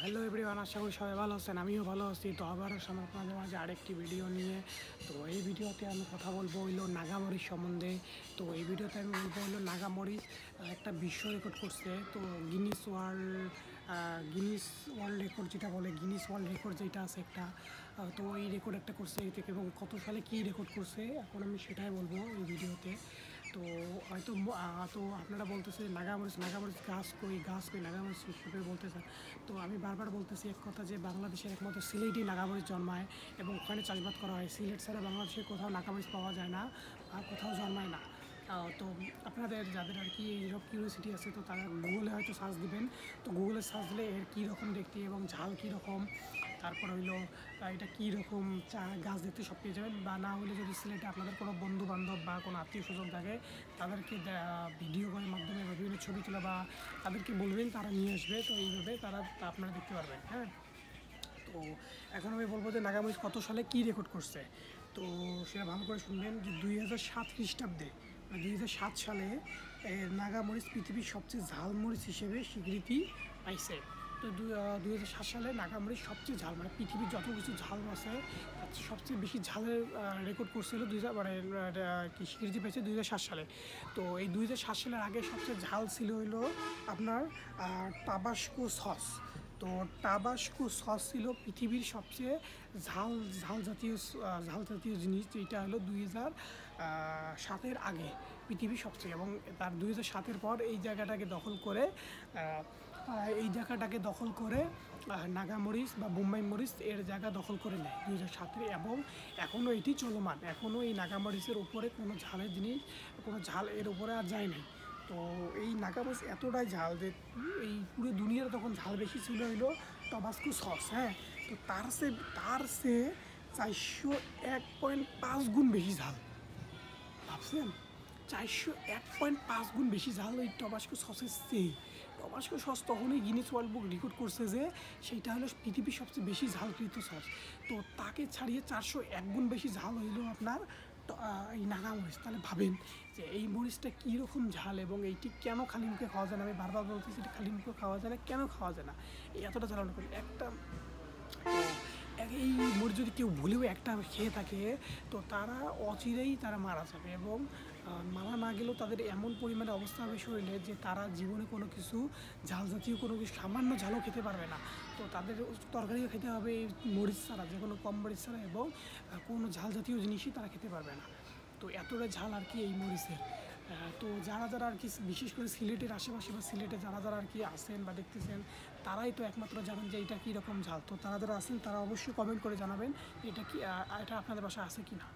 Hello everyone, আশা করি সবাই ভালো আছেন। আমিও ভালো আছি। তো আবার আসলাম আপনাদের মাঝে আরেকটি ভিডিও নিয়ে। তো এই ভিডিওতে আমি কথা বলবো হইলো নাগামরিচ সম্বন্ধে। তো এই ভিডিওতে আমি বলবো হইলো নাগামরিচ একটা বিশ্ব রেকর্ড করছে। তো গিনিস ওয়ার্ল্ড রেকর্ড যেটা বলে, গিনিস ওয়ার্ল্ড রেকর্ড যেটা আছে একটা, তো এই রেকর্ড একটা করছে এই থেকে, এবং কত সালে কী রেকর্ড করছে এখন আমি সেটাই বলবো এই ভিডিওতে। তো হয়তো তো আপনারা বলতেছে নাগামরিচ গাছ কই নাগামরিচ হিসেবে বলতেছেন। তো আমি বারবার বলতেছি এক কথা, যে বাংলাদেশের একমাত্র সিলেটেই নাগামরিচ জন্মায় এবং ওখানে চাষবাদ করা হয়। সিলেট ছাড়া বাংলাদেশে কোথাও নাগামরিচ পাওয়া যায় না আর কোথাও জন্মায় না। তো আপনাদের যাদের আর কি এইসব কিউরিওসিটি আছে, তো তারা গুগলে হয়তো সার্চ দিবেন। তো গুগলে সার্চ দিলে এর কীরকম দেখতে এবং ঝাল কীরকম, তারপর হইলো এটা কীরকম গাছ দেখতে সব পেয়ে যাবেন। বা না হলে যদি সিলেটে আপনাদের কোনো বন্ধু বান্ধব বা কোনো আত্মীয় স্বজন থাকে, তাদেরকে ভিডিও কলের মাধ্যমে বা বিভিন্ন ছবি তোলা বা তাদেরকে বলবেন, তারা নিয়ে আসবে। তো এইভাবে তারা আপনারা দেখতে পারবেন। হ্যাঁ, তো এখন আমি বলবো যে নাগামরিচ কত সালে কী রেকর্ড করছে। তো সেটা ভালো করে শুনবেন যে 2007 খ্রিস্টাব্দে, 2007 সালে নাগামরিচ পৃথিবীর সবচেয়ে ঝাল মরিচ হিসেবে স্বীকৃতি পাইছে। তো 2007 সালে নাগামরিচ সবচেয়ে ঝাল, মানে পৃথিবীর যত কিছু ঝাল আছে তার সবচেয়ে বেশি ঝালের রেকর্ড করছিল কি স্বীকৃতি পেয়েছে 2007 সালে। তো এই 2007 সালের আগে সবচেয়ে ঝাল ছিল হইলো আপনার টাবাস্কো সস। তো টাবাস্কো সস ছিল পৃথিবীর সবচেয়ে ঝাল জাতীয় জিনিস, যেটা হলো 2007-এর আগে পৃথিবীর সবচেয়ে, এবং তার 2007-এর পর এই জায়গাটাকে দখল করে নাগামরিচ বা বোম্বাই মরিচ এর জায়গা দখল করে নেয় 2007-এ, এবং এখনও এটি চলমান। এখনও এই নাগামরিচের উপরে কোনো ঝাল এর উপরে আর যায় নাই। তো এই নাগামরিচ এতটাই ঝাল যে এই পুরো দুনিয়ার তখন ঝাল বেশি ছিল হইলো টাবাস্কো সস। হ্যাঁ, তো তার সে 401.5 গুণ বেশি ঝাল। ভাবছেন, 401.5 গুণ বেশি ঝাল ওই টাবাস্কো সসের চেয়ে। টাবাস্কো সস তখনই গিনেস ওয়ার্ল্ড বুক রেকর্ড করছে যে সেইটা হলো পৃথিবীর সবচেয়ে বেশি ঝালকৃত সস। তো তাকে ছাড়িয়ে 401 গুণ বেশি ঝাল হইলো আপনার এই নাগামরিচ। তাহলে ভাবেন যে এই মরিচটা কীরকম ঝাল, এবং এইটি কেন খালি মুখে খাওয়া যায় না। আমি বারবার বলতেছি এটা খালি মুখে খাওয়া যায় না। কেন খাওয়া যায় না? এই এতটা ঝাল করে এই মরিচ যদি কেউ ভুলেও একটা খেয়ে থাকে, তো তারা অচিরেই মারা যাবে, এবং মারা না গেলেও তাদের এমন পরিমাণে অবস্থা হবে শরীরে যে তারা জীবনে কোনো কিছু ঝাল জাতীয় কোনো কিছু সামান্য ঝালও খেতে পারবে না। তো তাদের তরকারিও খেতে হবে এই মরিচ ছাড়া, যে কোনো কম মরিচ ছাড়া, এবং কোনো ঝাল জাতীয় জিনিসই তারা খেতে পারবে না। তো এতটা ঝাল আর কি এই মরিচের। তো যারা আর কি বিশেষ করে সিলেটের আশেপাশে বা সিলেটে যারা আর কি আসেন বা দেখতেছেন, তারাই তো একমাত্র জানেন যে এটা কীরকম ঝাল। তো যারা আছেন তারা অবশ্যই কমেন্ট করে জানাবেন এটা আপনাদের বাসায় আছে কি না।